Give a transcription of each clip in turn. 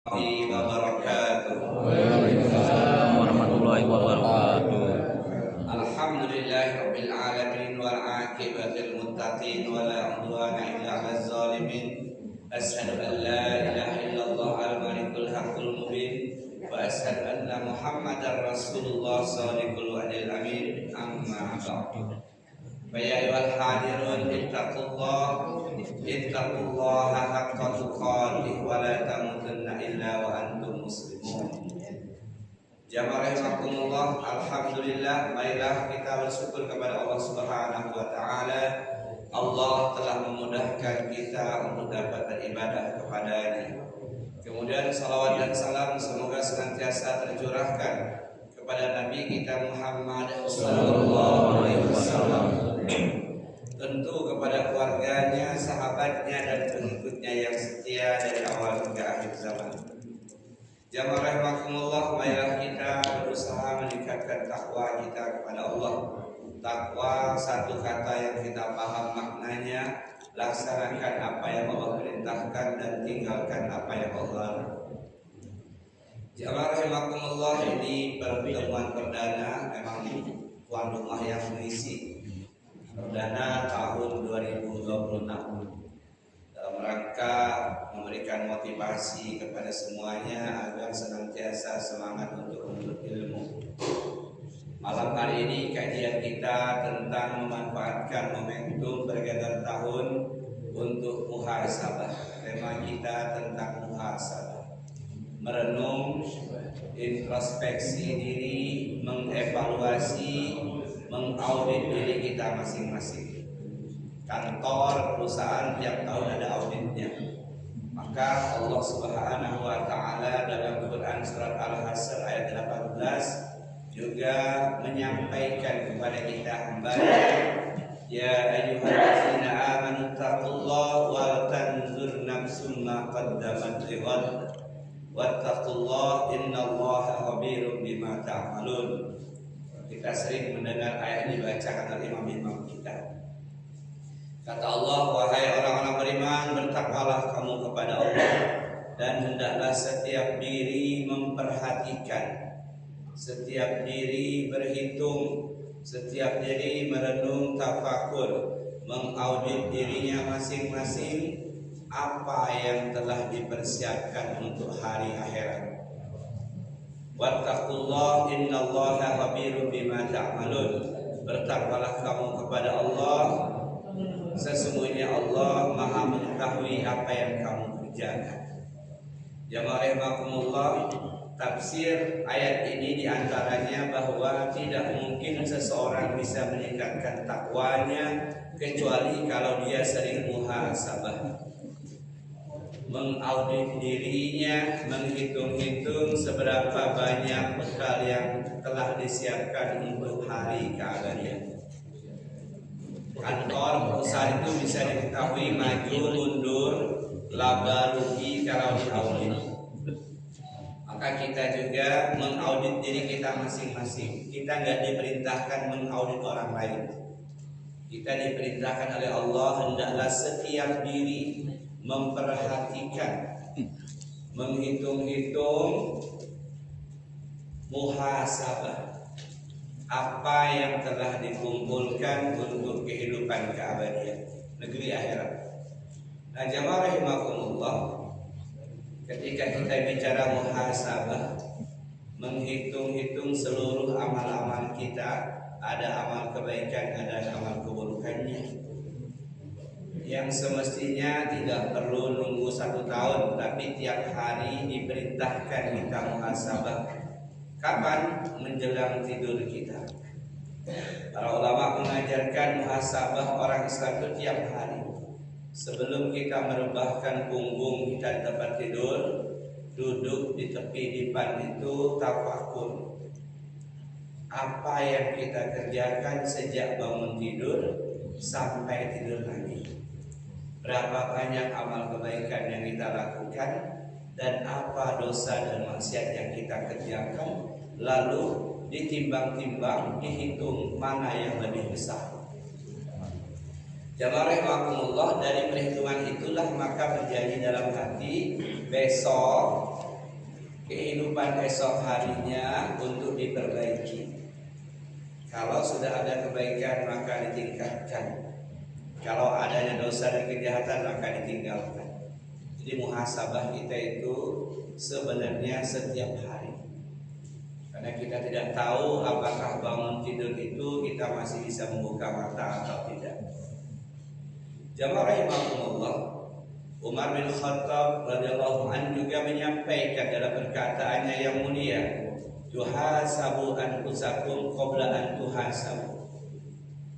wabarakatuh. Waalaikumsalam warahmatullahi wabarakatuh. Alhamdulillahirabbil alamin wal aqibatul muttaqin wala udwana illa 'alal zalimin. Asyhadu an la ilaha illallah al-malikul haqqul mubin wa asyhadu anna Muhammadar Rasulullah shadiqul wa'dil amin. Amma ba'du. Ya ayyuhal hadirun ittaqullaha haqqa tuqatih wa la tamutunna illa wa antum muslimun. Jamaah rahimakumullah, alhamdulillah, marilah kita bersyukur kepada Allah Subhanahu wa taala. Allah telah memudahkan kita untuk dapat beribadah kepada-Nya. Kemudian salawat dan salam semoga senantiasa tercurahkan kepada Nabi kita Muhammad sallallahu alaihi wasallam, tentu kepada keluarganya, sahabatnya dan pengikutnya yang setia dari awal hingga akhir zaman. Jamaah rahimakumullah, marilah kita berusaha meningkatkan takwa kita kepada Allah. Takwa satu kata yang kita paham maknanya, laksanakan apa yang Allah perintahkan dan tinggalkan apa yang Allah larang. Jamaah rahimakumullah, ini pertemuan perdana, memang tuan rumah yang mengisi perdana tahun 2026 dalam rangka memberikan motivasi kepada semuanya agar senantiasa semangat untuk menuntut ilmu. Malam hari ini kajian kita tentang memanfaatkan momentum pergantian tahun untuk muhasabah. Tema kita tentang muhasabah, merenung, introspeksi diri, mengevaluasi, mengaudit diri kita masing-masing. Kantor, perusahaan tiap tahun ada auditnya. Maka Allah Subhanahu wa taala dalam Quran surat Al-Hasr ayat 18 juga menyampaikan kepada kita hamba-Nya, ya ayyuhallazina amanu taqullaha wal tanzur nafsum ma qaddamat lighad wattaqullaha innallaha khabirum bima ta'malun. Kita sering mendengar ayat ini dibacakan oleh imam-imam kita. Kata Allah, wahai orang-orang beriman, bertakwalah kamu kepada Allah dan hendaklah setiap diri memperhatikan, setiap diri berhitung, setiap diri merenung, tafakur, mengaudit dirinya masing-masing apa yang telah dipersiapkan untuk hari akhirat. Wattaqullah innallaha khabirum bima ta'malun. Bertakwalah kamu kepada Allah, sesungguhnya Allah Maha mengetahui apa yang kamu kerjakan. Jamaah rahimakumullah, tafsir ayat ini diantaranya bahwa tidak mungkin seseorang bisa meningkatkan takwanya kecuali kalau dia sering muhasabah, mengaudit dirinya, menghitung-hitung seberapa banyak bekal yang telah disiapkan untuk hari keabadian. Kantor perusahaan itu bisa diketahui maju mundur, laba rugi kalau diaudit. Maka kita juga mengaudit diri kita masing-masing. Kita nggak diperintahkan mengaudit orang lain. Kita diperintahkan oleh Allah hendaklah setiap diri memperhatikan, menghitung-hitung, muhasabah apa yang telah dikumpulkan untuk kehidupan keabadian negeri akhirat. Nah, jamaah rahimakumullah, ketika kita bicara muhasabah, menghitung-hitung seluruh amal-amal kita, ada amal kebaikan, ada amal keburukannya, yang semestinya tidak perlu nunggu 1 tahun, tapi tiap hari diperintahkan kita muhasabah. Kapan? Menjelang tidur kita. Para ulama mengajarkan muhasabah orang Islam itu tiap hari. Sebelum kita merebahkan punggung kita di tempat tidur, duduk di tepi dipan itu tafakur. Apa yang kita kerjakan sejak bangun tidur sampai tidur lagi? Berapa banyak amal kebaikan yang kita lakukan dan apa dosa dan maksiat yang kita kerjakan, lalu ditimbang-timbang, dihitung mana yang lebih besar. Jamaah rahimakumullah, dari perhitungan itulah maka berjanji dalam hati, besok kehidupan esok harinya untuk diperbaiki. Kalau sudah ada kebaikan maka ditingkatkan. Kalau adanya dosa dan kejahatan maka ditinggalkan. Jadi muhasabah kita itu sebenarnya setiap hari. Karena kita tidak tahu apakah bangun tidur itu kita masih bisa membuka mata atau tidak. Jamaah rahimakumullah, Umar bin Khattab radhiyallahu anhu juga menyampaikan dalam perkataannya yang mulia, "Tuhasabu anfusakum qabla an tuhasabu."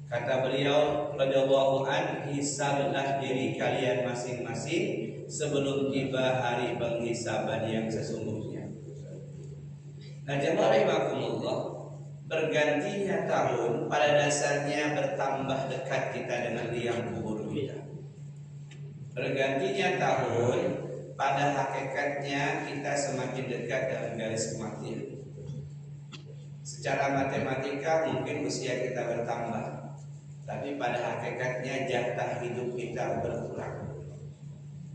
Kata beliau radhiyallahu anhu, hisablah diri kalian masing-masing sebelum tiba hari penghisaban yang sesungguhnya. Nah, jemaah rahimakumullah, bergantinya tahun pada dasarnya bertambah dekat kita dengan liang kubur kita. Bergantinya tahun pada hakikatnya kita semakin dekat dengan garis kematian. Secara matematika mungkin usia kita bertambah, tapi pada hakikatnya jatah hidup kita berkurang.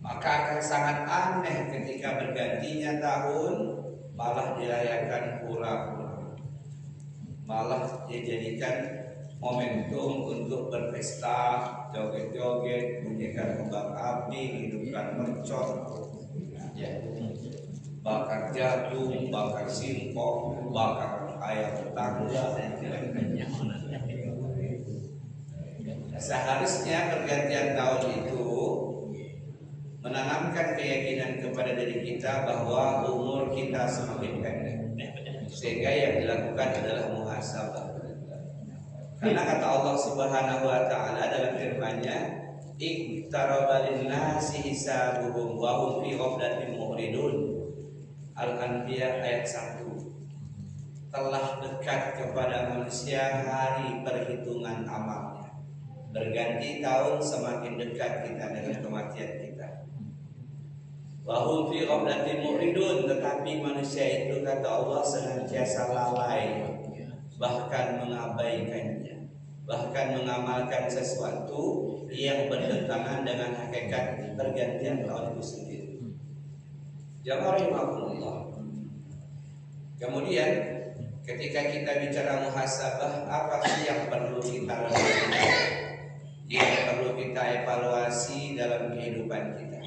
Maka akan sangat aneh ketika bergantinya tahun malah dirayakan pura-pura, malah dijadikan momentum untuk berpesta, joget-joget, bunyikan kembang api, hidupkan mercon, bakar jagung, bakar singkong, bakar ayam tetangga. Seharusnya pergantian tahun itu menanamkan keyakinan kepada diri kita bahwa umur kita semakin pendek, sehingga yang dilakukan adalah muhasabah. Karena kata Allah Subhanahu wa taala dalam firman-Nya, "Iqtaraba lin-nasi hisabuhum wa hum fi ghaflatin mu'ridun." Al-Anbiya ayat 1. Telah dekat kepada manusia hari perhitungan amalnya. Berganti tahun semakin dekat kita dengan kematian kita. Wahum fi ghaflatin mu'ridun, tetapi manusia itu kata Allah senantiasa lalai, bahkan mengabaikannya, bahkan mengamalkan sesuatu yang bertentangan dengan hakikat pergantian tahun itu sendiri. Jamaah rahimakumullah. Kemudian ketika kita bicara muhasabah, apa sih yang perlu kita lakukan, yang perlu kita evaluasi dalam kehidupan kita,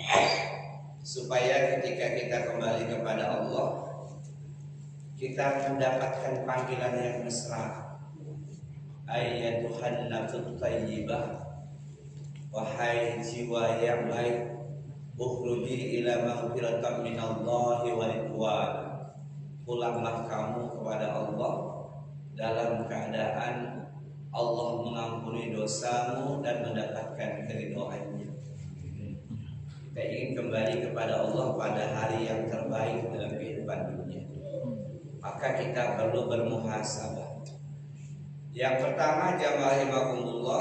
supaya ketika kita kembali kepada Allah kita mendapatkan panggilan yang mesra. Ayyatuhan nafsut thayyibah, wahai jiwa yang baik, ukhruji ila maghfiratan minallahi wa ridwan. Pulanglah kamu kepada Allah dalam keadaan Allah mengampuni dosamu dan mendapatkan keridhaan-Nya. Kita ingin kembali kepada Allah pada hari yang terbaik dalam kehidupan dunia, maka kita perlu bermuhasabah. Yang pertama, jamaah rahimakumullah,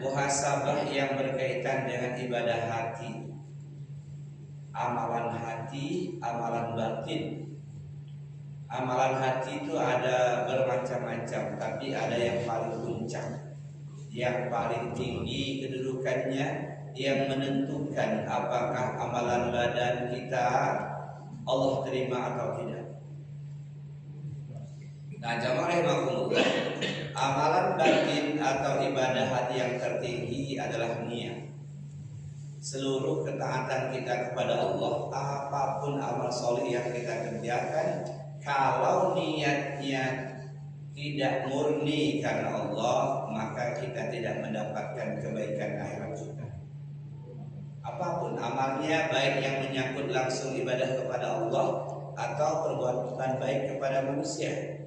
muhasabah yang berkaitan dengan ibadah hati, amalan hati, amalan batin. Amalan hati itu ada bermacam-macam, tapi ada yang paling puncak, yang paling tinggi kedudukannya, yang menentukan apakah amalan badan kita Allah terima atau tidak. Nah, jamaah rahimakumullah, amalan batin atau ibadah hati yang tertinggi adalah niat. Seluruh ketaatan kita kepada Allah, apapun amal soleh yang kita kerjakan, kalau niatnya tidak murni karena Allah, maka kita tidak mendapatkan kebaikan akhirat kita. Apapun amalnya, baik yang menyangkut langsung ibadah kepada Allah atau perbuatan baik kepada manusia.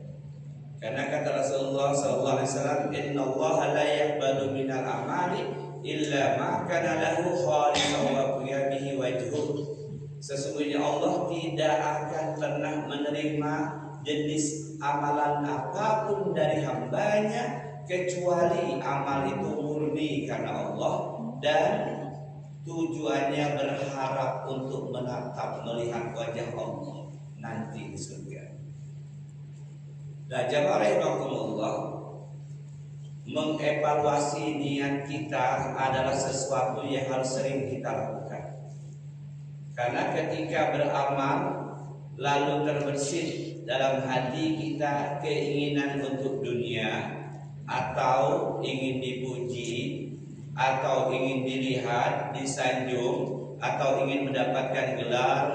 Karena kata Rasulullah SAW, Inna Allah la yaqbalu minal amali illa ma kana lahu khalisan wa bihi wajhuh. Sesungguhnya Allah tidak akan pernah menerima jenis amalan apapun dari hambanya kecuali amal itu murni karena Allah dan tujuannya berharap untuk menatap melihat wajah Allah nanti di surga. Nah, jamaah rahimakumullah, mengevaluasi niat kita adalah sesuatu yang harus sering kita lakukan. Karena ketika beramal lalu terbersit dalam hati kita keinginan untuk dunia, atau ingin dipuji, atau ingin dilihat, disanjung, atau ingin mendapatkan gelar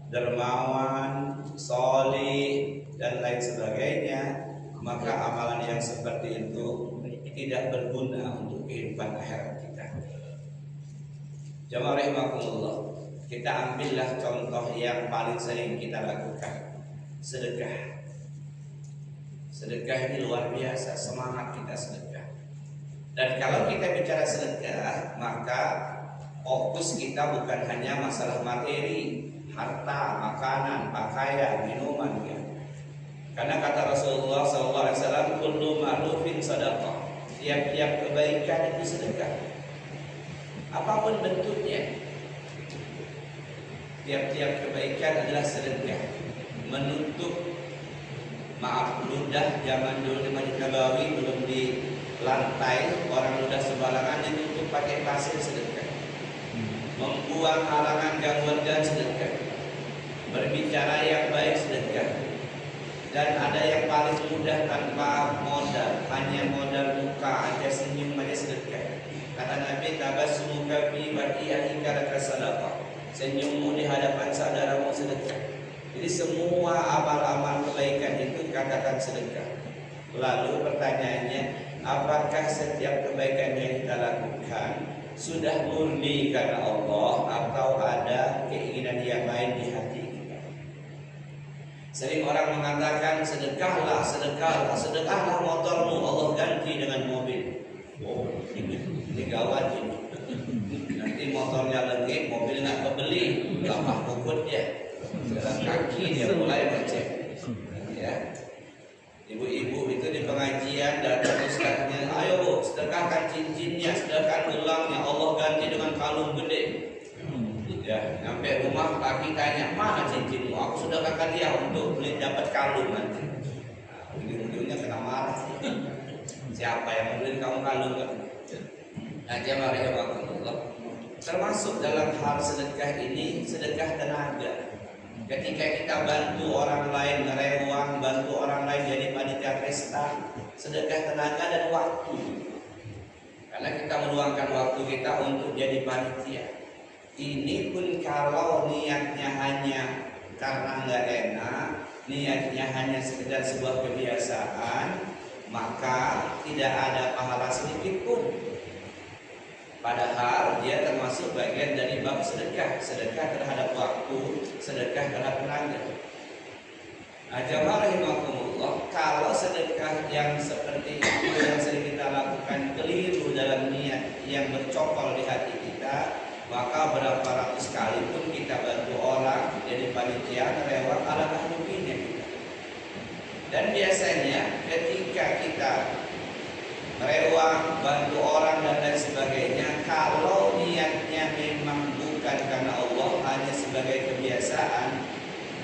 dermawan, solih, dan lain sebagainya, maka amalan yang seperti itu tidak berguna untuk kehidupan akhirat kita. Jamaah rahimakumullah, kita ambillah contoh yang paling sering kita lakukan, sedekah. Sedekah ini luar biasa, semangat kita sedekah. Dan kalau kita bicara sedekah, maka fokus kita bukan hanya masalah materi, harta, makanan, pakaian, minuman, ya. Karena kata Rasulullah SAW, kullu ma'rufin sadaqah. Tiap-tiap kebaikan itu sedekah. Apapun bentuknya, tiap-tiap kebaikan adalah sedekah. Menutup, maaf, ludah zaman dulu di Masjid Nabawi belum di lantai, orang ludah sembarangan ditutup pakai pasir, sedekah. Membuang halangan gangguan dan sedekah. Berbicara yang baik, sedekah. Dan ada yang paling mudah tanpa modal, hanya modal muka aja, senyum aja, sedekah. Kata Nabi, tabassumuka fi wajhi akhika sadaqah. Senyummu di hadapan saudaramu sedekah. Jadi semua amal-amal kebaikan itu dikatakan sedekah. Lalu pertanyaannya, apakah setiap kebaikan yang kita lakukan sudah murni karena Allah, atau ada keinginan yang lain di hati kita? Sering orang mengatakan sedekahlah, sedekahlah, sedekahlah motormu, Allah ganti dengan mobil. Oh, ini gawat ini. Nanti motornya lengkit, mobil nggak kebeli, gampang pukul dia. Jalan kaki dia mulai becek. Ya, ibu-ibu itu di pengajian datang ustaznya, ayo bu, sedekahkan cincinnya, sedekahkan gelangnya, Allah ganti dengan kalung gede. Ya, sampai rumah laki tanya, mana cincinmu? Aku sedekahkan dia untuk beli dapat kalung nanti. Nah, ujung-ujungnya kena marah. Siapa yang membeli kamu kalung? Nah, jamaah rahimakumullah, termasuk dalam hal sedekah ini, sedekah tenaga. Ketika kita bantu orang lain ngerewang, bantu orang lain jadi panitia pesta, sedekah tenaga dan waktu. Karena kita meluangkan waktu kita untuk jadi panitia. Ini pun kalau niatnya hanya karena nggak enak, niatnya hanya sekedar sebuah kebiasaan, maka tidak ada pahala sedikit pun. Padahal dia termasuk bagian dari bab sedekah, sedekah terhadap waktu, sedekah terhadap tenaga. Jamaah rahimakumullah, kalau sedekah yang seperti itu yang sering kita lakukan keliru dalam niat yang bercokol di hati kita, maka berapa ratus kali pun kita bantu orang jadi panitia lewat alangkah ruginya kita. Dan biasanya ketika kita merewang, bantu orang dan lain sebagainya, kalau niatnya memang bukan karena Allah, hanya sebagai kebiasaan,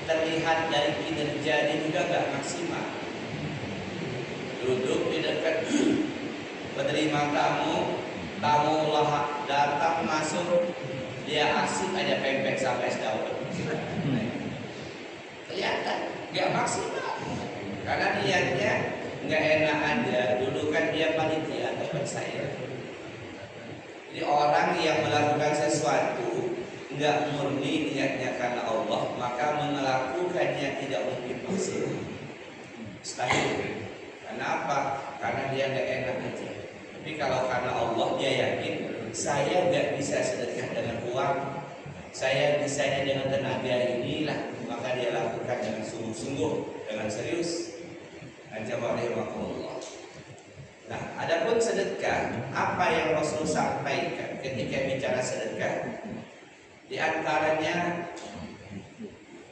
terlihat dari kinerjanya juga gak maksimal. Duduk di dekat penerima tamu, tamu lah datang masuk, dia asik aja pempek sampai sedawat. Kelihatan gak maksimal, karena niatnya nggak enak aja. Dulu kan dia panitia tempat saya. Jadi orang yang melakukan sesuatu nggak murni niatnya karena Allah, maka melakukannya tidak mungkin maksimal. Mustahil. Kenapa? Karena dia nggak enak aja. Tapi kalau karena Allah, dia yakin saya nggak bisa sedekah dengan uang, saya bisanya dengan tenaga inilah, maka dia lakukan dengan sungguh-sungguh, dengan serius. Nah, adapun sedekah, apa yang Rasul sampaikan ketika bicara sedekah? Di antaranya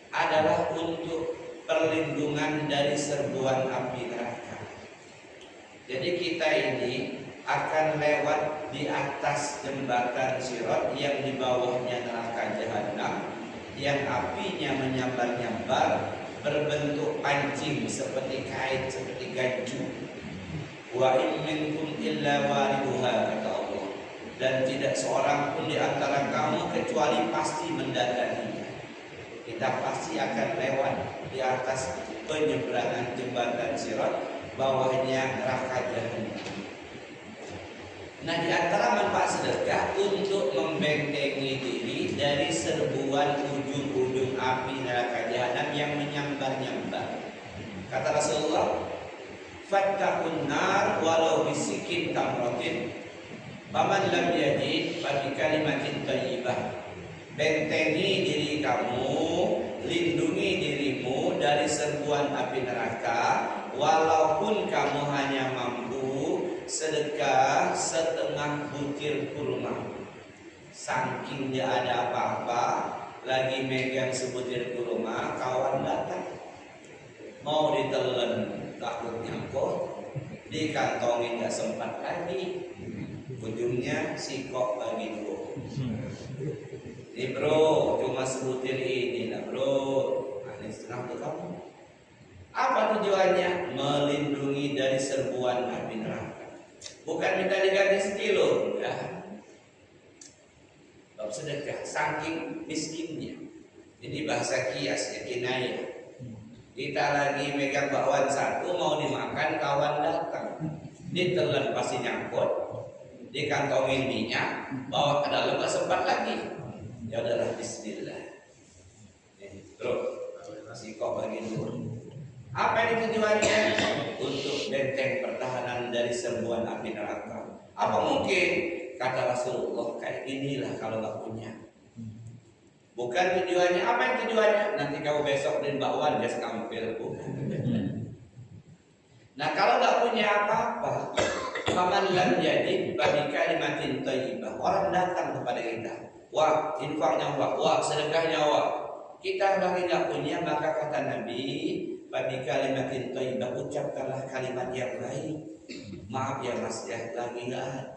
adalah untuk perlindungan dari serbuan api neraka. Jadi kita ini akan lewat di atas jembatan Sirat yang di bawahnya neraka Jahannam, yang apinya menyambar-nyambar, berbentuk pancing seperti kait, seperti ganju. Wa in minkum illa wariduha, kata Allah, dan tidak seorang pun di antara kamu kecuali pasti mendatanginya. kita pasti akan lewat di atas penyeberangan jembatan Sirat, bawahnya neraka Jahannam. Nah, di antara manfaat sedekah untuk membentengi diri dari serbuan ujung-ujung api neraka Jahannam yang menyambar-nyambar. Kata Rasulullah, "Fattaqun nar walau bisikin tamratin, faman lam yajid fa bi kalimatin thayyibah." Bentengi diri kamu, lindungi dirimu dari serbuan api neraka, walaupun kamu hanya mampu sedekah setengah butir kurma. Saking dia ada apa-apa, lagi megang sebutir kurma, kawan datang mau ditelan, takut nyangkut, dikantongin gak sempat lagi, ujungnya sikok bagi dua. Ini bro, cuma sebutir ini lah bro, ini setengah untuk kamu. Apa tujuannya? Melindungi dari serbuan api neraka. Bukan minta diganti sekilo, enggak. Bab sedekah, saking miskinnya. Ini bahasa kias, ya, kinayah. Kita lagi megang bakwan satu, mau dimakan, kawan datang. Ditelan pasti nyangkut, dikantongin minyak, bawa ke dalam, gak sempat lagi. Ya udahlah, bismillah. Terus, masih kok bagi dulu. Apa ini tujuannya? Untuk benteng pertahanan dari serbuan api neraka. Apa mungkin? Kata Rasulullah, kayak inilah kalau gak punya. Bukan tujuannya. Apa yang tujuannya? Nanti kamu besok beliin bakwan jas kampil. Bukan. Nah, kalau gak punya apa-apa, faman lam yajid fa bi kalimatin thayyibah. Orang datang kepada kita, wah, infaknya wah, sedekahnya wah. Kita lagi gak punya, maka kata Nabi, fa bi kalimatin thayyibah, ucapkanlah kalimat yang baik. Maaf ya Mas, ya lagi gak ada.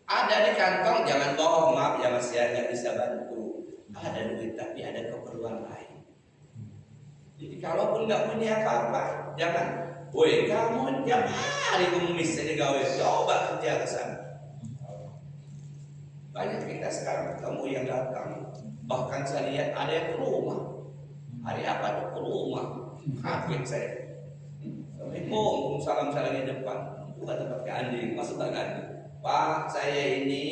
Ada di kantong, jangan bohong, maaf ya Mas, ya gak bisa bantu. Ada duit tapi ada keperluan lain. Jadi kalaupun nggak punya apa-apa, jangan, woi kamu tiap hari mengemis jadi gawe, coba kerja ke sana. Banyak kita sekarang ketemu yang datang, bahkan saya lihat ada yang ke rumah. Hari apa tuh ke rumah? Kaget saya. Assalamualaikum, salam saya di depan. Bukan tempat ke Andi, masuk ke Andi. Pak, saya ini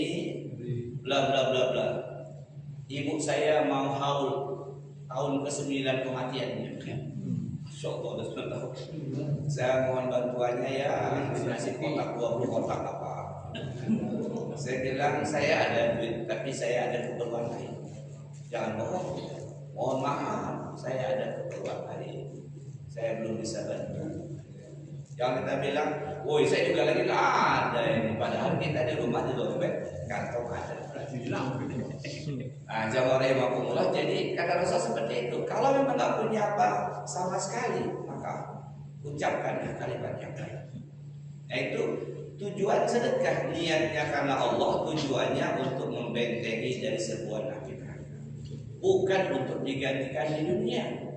bla bla bla bla. Ibu saya mau haul tahun ke-9 kematiannya. Masya Allah, sudah tahu. Saya mohon bantuannya ya, nasi kotak 20 kotak apa. Saya bilang saya ada duit, tapi saya ada keperluan lain. Jangan bohong. Mohon maaf, saya ada keperluan lain. Saya belum bisa bantu. Jangan kita bilang, woi saya juga lagi ada ini. Padahal kita di rumah di dompet kantong ada. Nah, jamaah rahimakumullah, jadi kata Rasul seperti itu. Kalau memang nggak punya apa sama sekali, maka ucapkanlah kalimat yang baik. Nah, itu tujuan sedekah, niatnya karena Allah, tujuannya untuk membentengi dari sebuah api neraka, bukan untuk digantikan di dunia.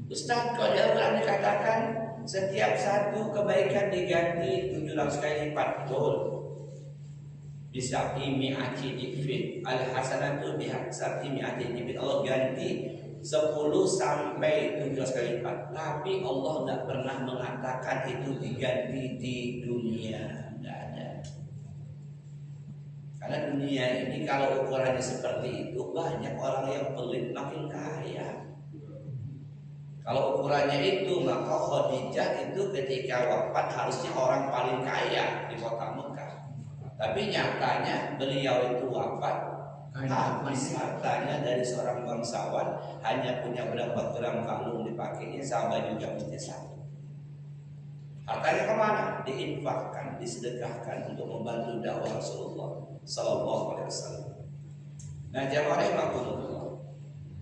Ustaz, kalau di Al-Quran dikatakan setiap satu kebaikan diganti 700 kali lipat, betul. Bisa mi'ati difit al-hasanatu bihasati mi'ati difit. Allah ganti 10 sampai 17 kali lipat. Tapi Allah tidak pernah mengatakan itu diganti di dunia. Tidak ada. Karena dunia ini kalau ukurannya seperti itu, banyak orang yang pelit makin kaya. Kalau ukurannya itu, maka Khadijah itu ketika wafat harusnya orang paling kaya di kota Mekah. Tapi nyatanya beliau itu wafat habis hartanya dari seorang bangsawan, hanya punya berapa gram kalung dipakainya, sama baju gamisnya satu. Hartanya kemana? Diinfakkan, disedekahkan untuk membantu dakwah Rasulullah Sallallahu Alaihi Wasallam. Nah, jamaah rahimakumullah,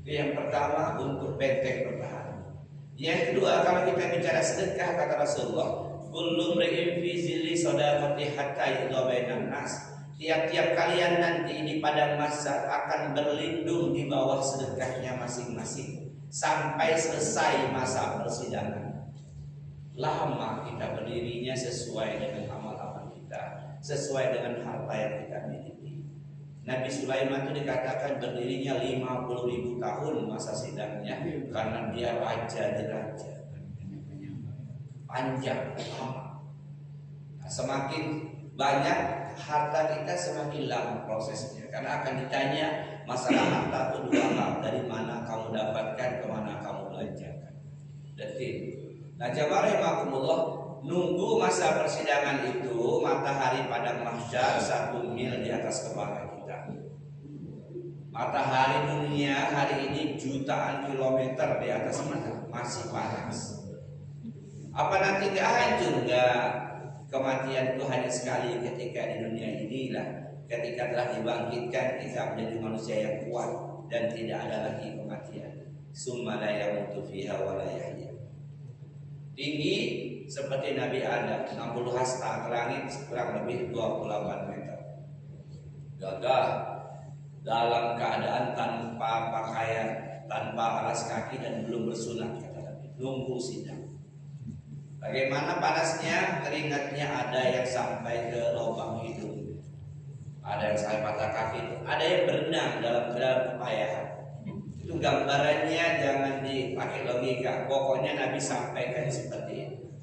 yang pertama untuk benteng pertahanan. Yang kedua, kalau kita bicara sedekah, kata Rasulullah, kullu mri'in fi zilli shadaqati hatta yudha bainan nas. Tiap-tiap kalian nanti di padang mahsyar akan berlindung di bawah sedekahnya masing-masing sampai selesai masa persidangan. Lama kita berdirinya sesuai dengan amal-amal kita, sesuai dengan harta yang kita miliki. Nabi Sulaiman itu dikatakan berdirinya 50.000 tahun masa sidangnya karena dia raja di raja. Panjang lama. Nah, semakin banyak harta kita semakin lama prosesnya karena akan ditanya masalah harta itu dua hal, dari mana kamu dapatkan, kemana kamu belanjakan. Detil. Nah, jamaah rahimakumullah, nunggu masa persidangan itu matahari padang mahsyar 1 mil di atas kepala kita. Matahari dunia hari ini jutaan kilometer di atas kita, masih panas. Apa nanti gak hancur? Gak. Kematian itu hanya sekali ketika di dunia inilah. Ketika telah dibangkitkan kita menjadi manusia yang kuat dan tidak ada lagi kematian. Summa la yamutu fiha wa la yahya. Tinggi seperti Nabi Adam, 60 hasta ke langit, kurang lebih 28 meter. Gagah dalam keadaan tanpa pakaian, tanpa alas kaki dan belum bersunat, kata Nabi. Nunggu sidang. Bagaimana panasnya, keringatnya ada yang sampai ke lubang hidung, ada yang sampai mata kaki, ada yang berenang dalam kepayahan. Itu gambarannya, jangan dipakai logika. Pokoknya Nabi sampaikan seperti itu.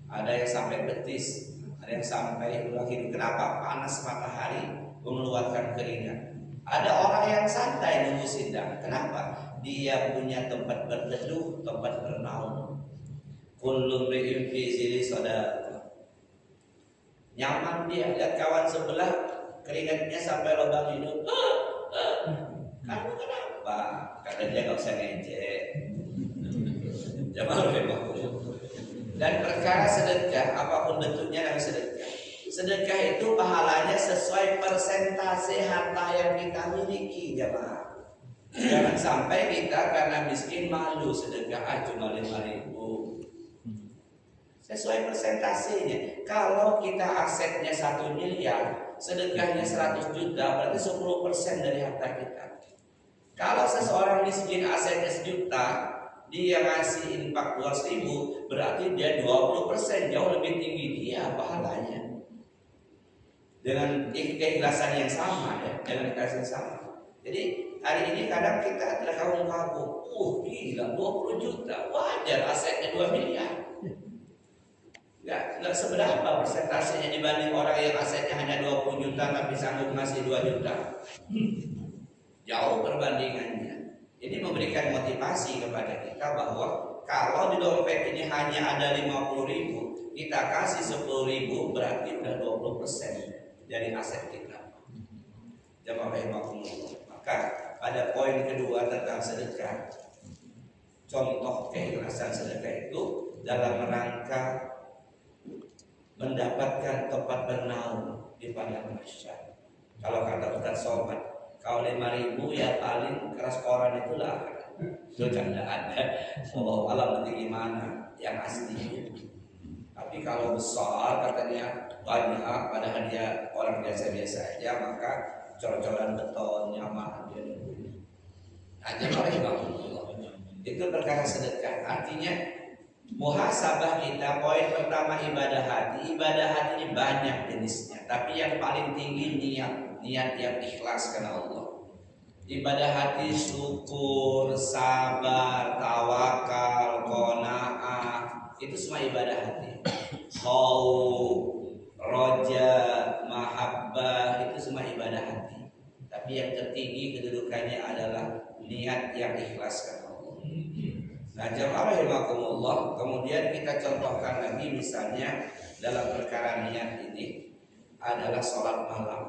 Ada yang sampai betis, ada yang sampai tulang hidung. Kenapa? Panas matahari mengeluarkan keringat. Ada orang yang santai nunggu sidang. Kenapa? Dia punya tempat berteduh, tempat bernaung. Kullu ri'in fi zili sadaqah. Nyaman dia, lihat kawan sebelah keringatnya sampai lubang hidung. Kamu kenapa? Kata dia gak usah ngejek. Jamaah rahimakumullah. Dan perkara sedekah, apapun bentuknya namanya sedekah. Sedekah itu pahalanya sesuai persentase harta yang kita miliki, jamaah. Jangan sampai kita karena miskin malu sedekah cuma 5.000. Sesuai persentasenya. Kalau kita asetnya 1 miliar, sedekahnya 100 juta, berarti 10% dari harta kita. Kalau seseorang miskin asetnya 1 juta, dia ngasih infak 200.000, berarti dia 20%, jauh lebih tinggi dia pahalanya. Dengan keikhlasan yang sama ya, dengan keikhlasan yang sama. Jadi hari ini kadang kita terkagum-kagum, gila 20 juta, wajar asetnya 2 miliar. Nggak seberapa persentasenya dibanding orang yang asetnya hanya 20 juta tapi sanggup ngasih 2 juta. Jauh perbandingannya. Ini memberikan motivasi kepada kita bahwa kalau di dompet ini hanya ada 50.000, kita kasih 10.000, berarti udah 20% dari aset kita. Jamaah rahimakumullah. Maka pada poin kedua tentang sedekah, contoh keikhlasan sedekah itu dalam rangka mendapatkan tempat bernaung di padang mahsyar. Kalau kata Ustaz Somad, kalau 5.000 ya paling keras koran itulah. Itu candaan. Oh, alam nanti gimana yang asli. Tapi kalau besar katanya banyak, padahal dia orang biasa-biasa aja, maka cor-coran beton nyaman dia dulu. Aja itu perkara sedekah. Artinya muhasabah kita, poin pertama ibadah hati. Ibadah hati ini banyak jenisnya, tapi yang paling tinggi niat yang ikhlas karena Allah. Ibadah hati syukur, sabar, tawakal, qanaah, itu semua ibadah hati. Khauf, roja, mahabbah, itu semua ibadah hati. Tapi yang tertinggi kedudukannya adalah niat yang ikhlas karena Allah. Nah, jamaah rahimakumullah, kemudian kita contohkan lagi misalnya dalam perkara niat ini adalah sholat malam.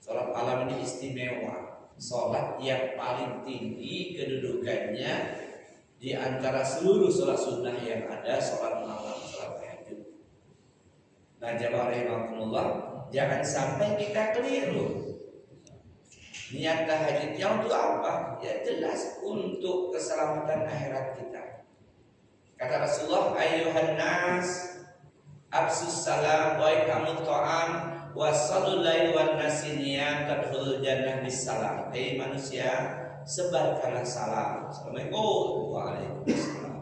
Sholat malam ini istimewa, sholat yang paling tinggi kedudukannya di antara seluruh sholat sunnah yang ada, sholat malam, sholat tahajud. Nah, jamaah rahimakumullah, jangan sampai kita keliru. Niat tahajudnya untuk apa? Ya jelas untuk keselamatan akhirat kita. Kata Rasulullah, ayyuhan nas absus salam wa iqamut ta'am wa sallul lail wan nasiniyam tadkhulul jannah bis salam. Hai manusia, sebarkanlah salam. Assalamualaikum waalaikumsalam.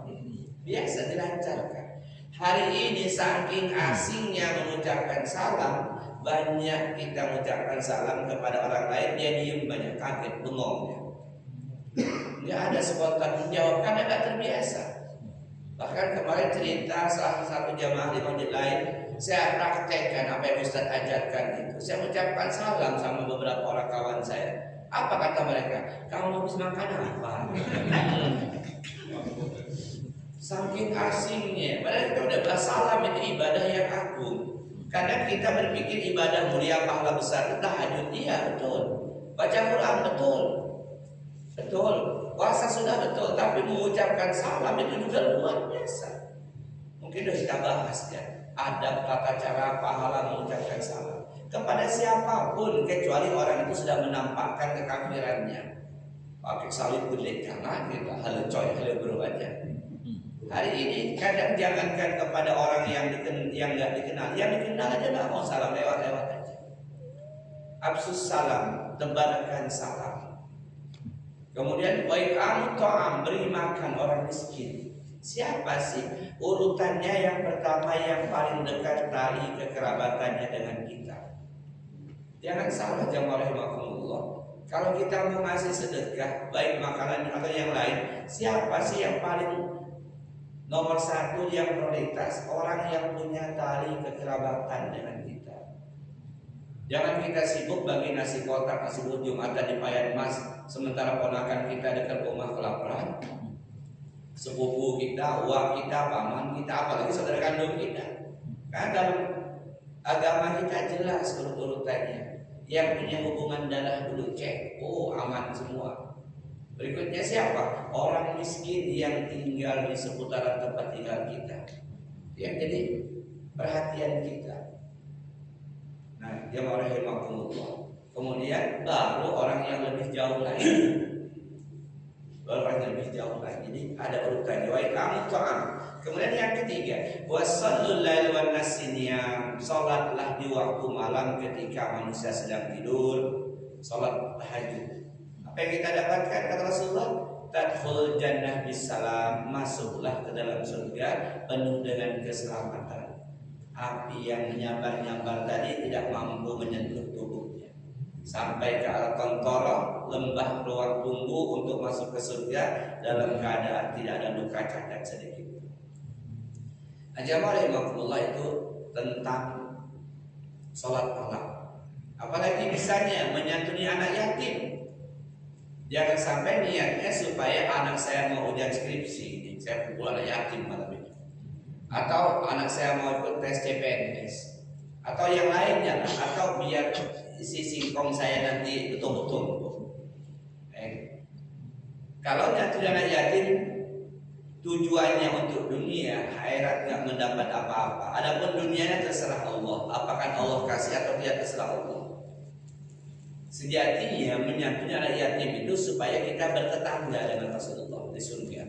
Biasa dilancarkan. Hari ini saking asingnya mengucapkan salam, banyak kita mengucapkan salam kepada orang lain, dia diem banyak, kaget, bengong ya. Nggak ada spontan menjawab karena nggak terbiasa. Bahkan kemarin cerita salah satu jamaah di masjid lain, saya praktekkan apa yang Ustaz ajarkan itu. Saya ucapkan salam sama beberapa orang kawan saya. Apa kata mereka? Kamu habis makan apa? Saking asingnya. Padahal kita udah bahas salam itu ibadah yang agung. Karena kita berpikir ibadah mulia pahala besar itu tahajud, iya betul. Baca Quran betul. Betul. Puasa sudah betul, tapi mengucapkan salam itu juga luar biasa. Mungkin sudah kita bahas ya. Adab tata cara pahala mengucapkan salam kepada siapapun kecuali orang itu sudah menampakkan kekafirannya. Pakai salib gede jangan kita halo coy halo bro aja. Hari ini kadang jangankan kepada orang yang nggak dikenal, yang dikenal aja nggak mau salam, lewat-lewat aja. Absus salam, tebarkan salam. Kemudian baik kamu to'am, beri makan orang miskin. Siapa sih urutannya yang pertama yang paling dekat tali kekerabatannya dengan kita? Jangan salah jamaah rahimakumullah. Kalau kita mau ngasih sedekah, baik makanan atau yang lain, siapa sih yang paling nomor satu yang prioritas? Orang yang punya tali kekerabatan dengan kita. Jangan kita sibuk bagi nasi kotak, nasi bujum, atau di payan emas, sementara ponakan kita dekat rumah kelaparan. Sepupu kita, uak kita, paman kita, apalagi saudara kandung kita. Karena dalam agama kita jelas urut-urutannya. Yang punya hubungan darah dulu cek, oh aman semua. Berikutnya siapa? Orang miskin yang tinggal di seputaran tempat tinggal kita. Yang jadi perhatian kita. Nah, jamaah rahimakumullah. Kemudian baru orang yang lebih jauh lagi. Baru orang yang lebih jauh lagi. Jadi ada urutannya. Wa kamu ta'am. Kemudian yang ketiga, wasallul lail wan nasiniyam. Salatlah di waktu malam ketika manusia sedang tidur. Salat tahajud. Apa yang kita dapatkan kata Rasulullah? Tadkhul jannah bisalam. Masuklah ke dalam surga penuh dengan keselamatan. Api yang menyambar-nyambar tadi tidak mampu menyentuh tubuhnya. Sampai ke al-qantara, lembah ruang tunggu untuk masuk ke surga dalam keadaan tidak ada luka cacat sedikit. Jamaah rahimakumullah itu tentang sholat malam. Apalagi misalnya menyantuni anak yatim. Jangan sampai niatnya supaya anak saya mau ujian skripsi, saya pukul anak yatim malam ini. Atau anak saya mau ikut tes CPNS, atau yang lainnya, atau biar si singkong saya nanti betul-betul. Kalau nyantuni anak yatim tujuannya untuk dunia, akhirat nggak mendapat apa-apa. Adapun dunianya terserah Allah. Apakah Allah kasih atau tidak terserah Allah. Sejatinya menyantuni anak yatim itu supaya kita bertetangga dengan Rasulullah di surga.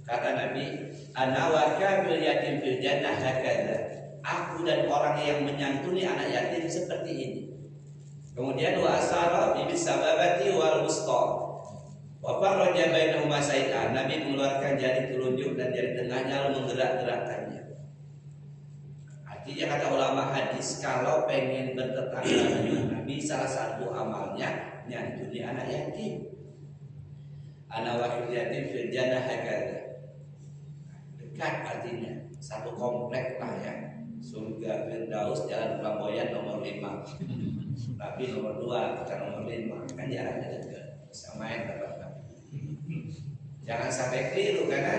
Kata Nabi, ana wa kafil yatim fil jannah hakadha. Aku dan orang yang menyantuni anak yatim seperti ini. Kemudian wa asara bi sababati wal wusta. Wa farraja bainahuma syai'an. Nabi mengeluarkan jari telunjuk dan jari tengahnya lalu menggerak-gerakkannya. Artinya kata ulama hadis, kalau pengen bertetangga dengan Nabi, salah satu amalnya nyantuni anak yatim. Ana wa kafil yatim fil jannah hakadha. Dekat artinya satu komplek lah ya. Surga Firdaus Jalan Flamboyan nomor 5. Tapi nomor 2 bukan nomor 5. Kan jaraknya dekat. Bisa main teman-teman. Jangan sampai keliru karena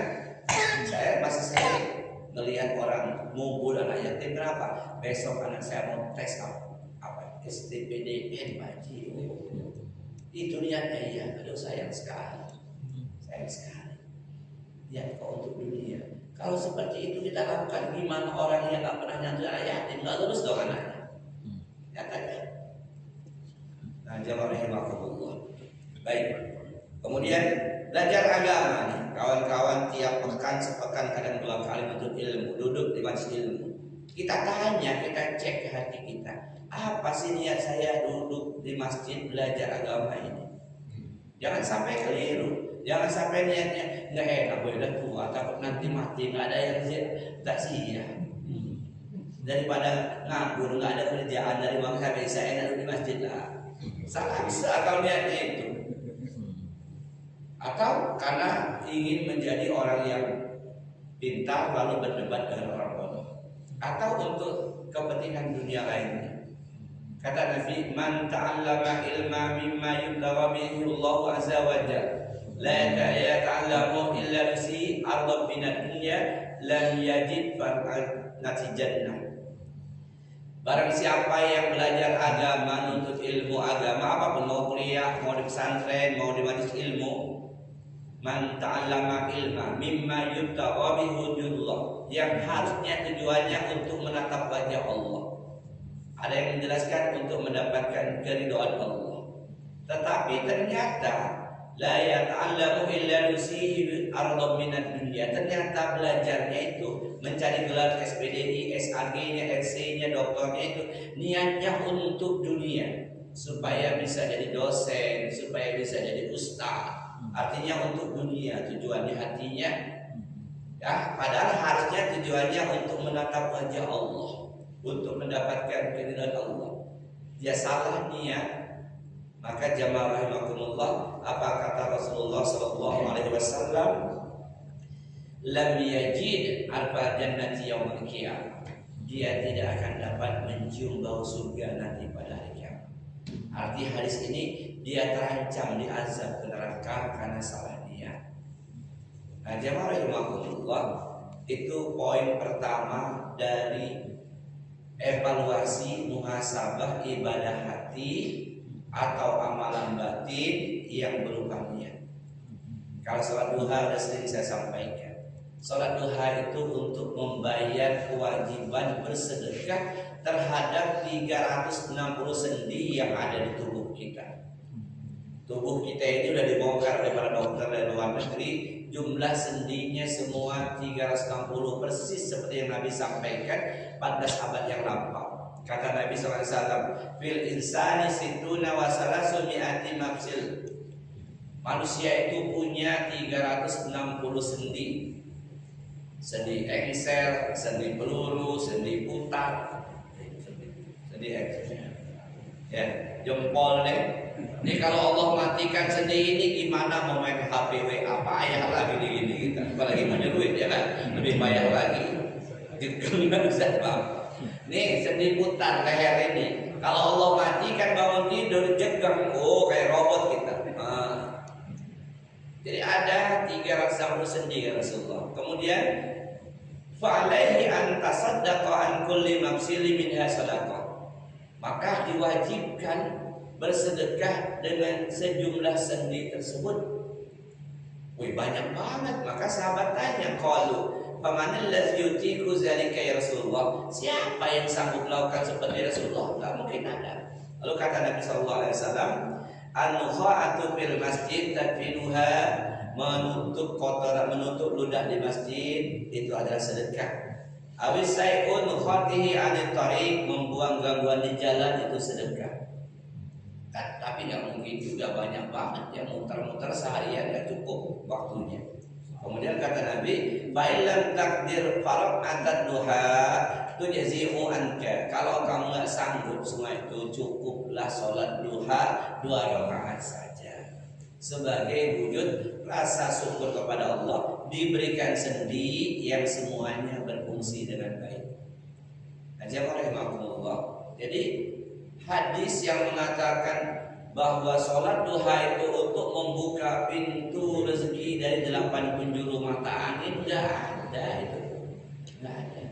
saya masih sering melihat orang ngumpul anak yatim. Kenapa? Besok anak saya mau tes apa STPDN Pak Haji. Itu niatnya iya. Aduh sayang sekali. Sayang sekali. Ya kok untuk dunia. Kalau seperti itu kita lakukan, gimana orang yang nggak pernah nyantuni anak yatim, nggak lulus dong anaknya. Nyatanya. Nah, jamaah rahimakumullah. Baik. Kemudian belajar agama nih, kawan-kawan tiap pekan sepekan kadang 2 kali untuk ilmu, duduk di majelis ilmu. Kita tanya, kita cek ke hati kita, apa sih niat saya duduk di masjid belajar agama ini? Jangan sampai keliru. Jangan sampai niatnya nggak enak, gue udah tua, takut nanti mati, nggak ada yang tak siap. daripada nganggur nggak ada kerjaan dari maghrib sampai isya enak di masjid lah. Salah kalau niatnya itu. Atau karena ingin menjadi orang yang pintar lalu berdebat dengan orang bodoh, atau untuk kepentingan dunia lainnya. Kata Nabi, man ta'allama ilma mimma yubtagha bihi Allah azza wa jalla la yata'allamu illa li arda min ad-dunya lam yajid natijatna. Barang siapa yang belajar agama, nuntut ilmu agama, apapun, mau kuliah, mau di pesantren, mau di majelis ilmu, man ta'allama ilma mimma yubtagha bihi wajhullah, yang harusnya tujuannya untuk menatap wajah Allah. Ada yang menjelaskan untuk mendapatkan keridhaan Allah. Tetapi ternyata la yata'allamu illa nusihi ardham minad dunya. Ternyata belajarnya itu mencari gelar SPDI, SAG-nya, RC-nya, doktornya itu niatnya untuk dunia, supaya bisa jadi dosen, supaya bisa jadi ustaz. Artinya untuk dunia, tujuannya hatinya ya, padahal harusnya tujuannya untuk menatap wajah Allah, untuk mendapatkan keridhaan Allah. Dia salah niat. Maka jamaah rahimakumullah, apa kata Rasulullah sallallahu alaihi wasallam? Lam yajid arfa jannati yaumil qiyamah. Dia tidak akan dapat mencium bau surga nanti pada hari kiamat. Arti hadis ini, dia terancam diazab ke neraka karena salah niat. Nah, jamaah rahimakumullah, itu poin pertama dari evaluasi muhasabah ibadah hati atau amalan batin yang berupa niat. Kalau sholat duha sudah sering saya sampaikan, sholat duha itu untuk membayar kewajiban bersedekah terhadap 360 sendi yang ada di tubuh kita. Tubuh kita ini sudah dibongkar oleh para dokter dari luar negeri, jumlah sendinya semua 360, persis seperti yang Nabi sampaikan 14 abad yang lampau. Kata Nabi SAW, fil insani situna wa salasu mi'ati mafsil. Manusia itu punya 360 sendi. Sendi engsel, sendi peluru, sendi putar, sendi engsel, ya, jempol deh. Ini kalau Allah matikan sendi ini, gimana mau main HP WA? Payah lagi begini kita. Apalagi menyeruit ya kan, lebih payah lagi. Nggak bisa bang. Nih sendi putar leher ini, kalau Allah matikan bangun tidur jegang, oh kayak robot kita. Jadi ada 360 sendi ya Rasulullah. Kemudian fa'alaihi an tasaddaqa an kulli mafsili minha sadaqah. Maka diwajibkan bersedekah dengan sejumlah sendi tersebut. Wih, banyak banget. Maka sahabat tanya, qalu famanil ladzi yutiqu zalika ya Rasulullah? Siapa yang sanggup melakukan seperti Rasulullah? Enggak mungkin ada. Lalu kata Nabi sallallahu alaihi wasallam, an-nukha'atu fil masjid tadfinuha, menutup kotoran, menutup ludah di masjid itu adalah sedekah. Awis sayun khatihi 'anil tariq, membuang gangguan di jalan itu sedekah. Tapi nggak mungkin juga, banyak banget yang muter-muter seharian nggak cukup waktunya. Kemudian kata Nabi, ba'ilam takdir farq atad duha tujzi'u anka. Kalau kamu nggak sanggup semua itu, cukuplah sholat duha 2 rakaat saja sebagai wujud rasa syukur kepada Allah diberikan sendi yang semuanya berfungsi dengan baik. Jadi hadis yang mengatakan bahwa sholat duha itu untuk membuka pintu rezeki dari 8 penjuru mata angin, tidak ada itu, tidak ada.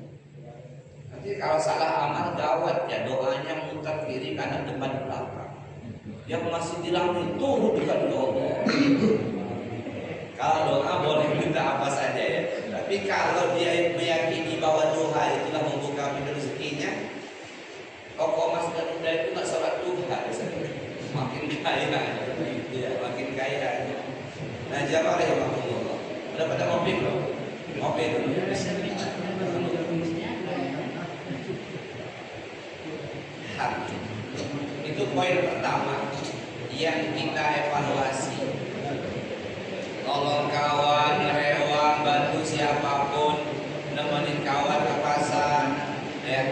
Nanti kalau salah amal gawat ya, doanya muter kiri kanan depan belakang. Yang masih di langit turun bukan doa. Kalau doa boleh minta apa saja ya, tapi kalau dia meyakini bahwa duha itulah membuka pintu rezekinya, tokoh mas dan muda itu nggak sholat duha, makin kaya, ya, makin kaya. Nah, jamaah rahimakumullah, udah pada ngopi belum? Ngopi dulu. Itu poin pertama yang kita evaluasi. Tolong kawan, rewang, bantu siapapun, nemenin kawan ke pasar, ya.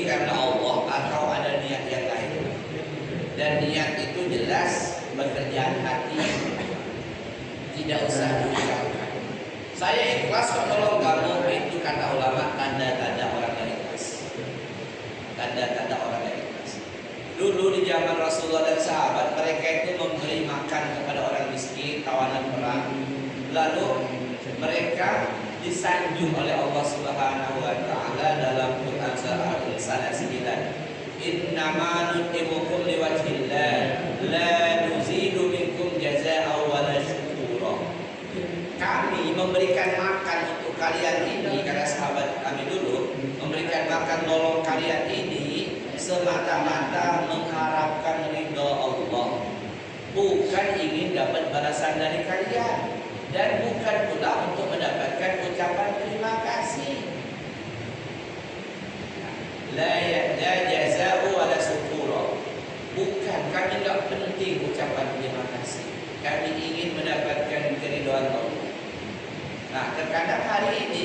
karena Allah atau ada niat yang lain. Dan niat itu jelas pekerjaan hati, tidak usah diucapkan. Saya ikhlas kok nolong kamu, itu kata ulama tanda-tanda orang yang ikhlas. Tanda-tanda orang yang ikhlas. Dulu di zaman Rasulullah dan sahabat, mereka itu memberi makan kepada orang miskin, tawanan perang. Lalu mereka disanjung oleh Allah Subhanahu wa taala dalam Quran surah Al-Insan ayat 9. Innama nutimukum liwajhillah la nuzidu minkum jazaa'an wa la syukura. Kami memberikan makan untuk kalian ini, karena sahabat kami dulu memberikan makan nolong kalian ini semata-mata mengharapkan ridha Allah, bukan ingin dapat balasan dari kalian, dan bukan pula untuk mendapatkan ucapan terima kasih. La jazaa'u wa la syukura. Bukan, kami tidak penting ucapan terima kasih. Kami ingin mendapatkan keridhaan Allah. Nah, terkadang hari ini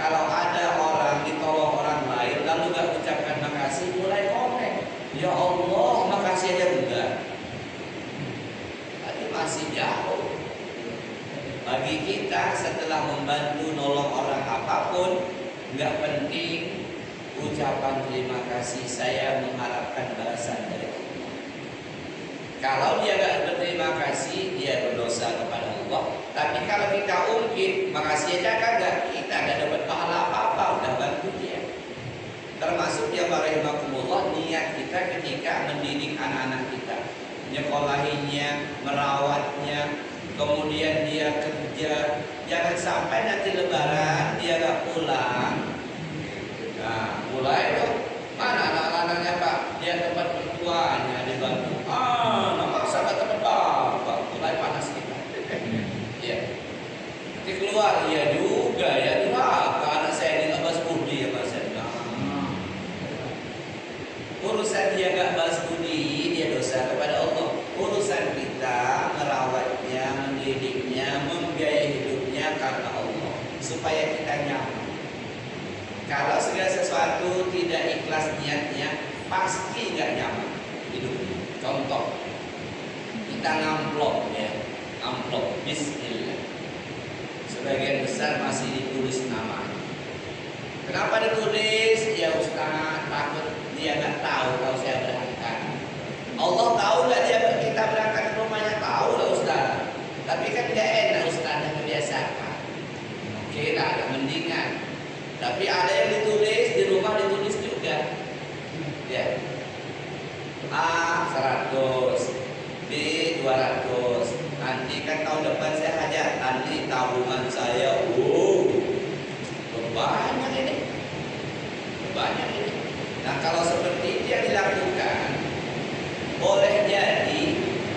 kalau ada orang ditolong orang lain lalu gak ucapkan makasih, mulai komen, ya Allah makasih aja enggak. Tadi masih jauh. Bagi kita setelah membantu nolong orang apapun, gak penting ucapan terima kasih, saya mengharapkan balasan dari Allah. Kalau dia gak berterima kasih, dia berdosa kepada Allah. Tapi kalau kita ungkit, makasih aja kagak, kita gak dapat pahala apa-apa, udah bantu dia. Termasuk ya barahimakumullah, niat kita ketika mendidik anak-anak kita, nyekolahinya, merawatnya, kemudian dia kerja. Jangan sampai nanti lebaran dia gak pulang. Nah, mulai dong, mana anak-anaknya Pak? Dia tempat mertuanya dibantu. Masa gak tempat bapak? Mulai panas kita. Ya. Nanti keluar, iya juga ya. Durhaka anak saya ini gak balas budi ya Mas. Urusan dia gak balas budi, dia dosa kepada Allah. Urusan kita merawatnya, mendidiknya, membiayai hidupnya karena Allah, supaya kita nyaman. Kalau segala sesuatu tidak ikhlas niatnya, pasti nggak nyaman hidupnya. Contoh, kita ngamplop ya, amplop Bismillah. Sebagian besar masih ditulis nama. Kenapa ditulis? Ya Ustaz, takut dia nggak tahu kalau saya berangkat. Allah tahu nggak dia kita berangkat ke rumahnya? Tahu lah Ustaz. Tapi kan nggak enak Ustaz yang kebiasaan. Oke lah, agak mendingan. Tapi ada yang ditulis di rumah, ditulis juga ya, A 100, B 200. Nanti kan tahun depan saya hajat, nanti tabungan saya banyak ini. Nah kalau seperti itu yang dilakukan, boleh jadi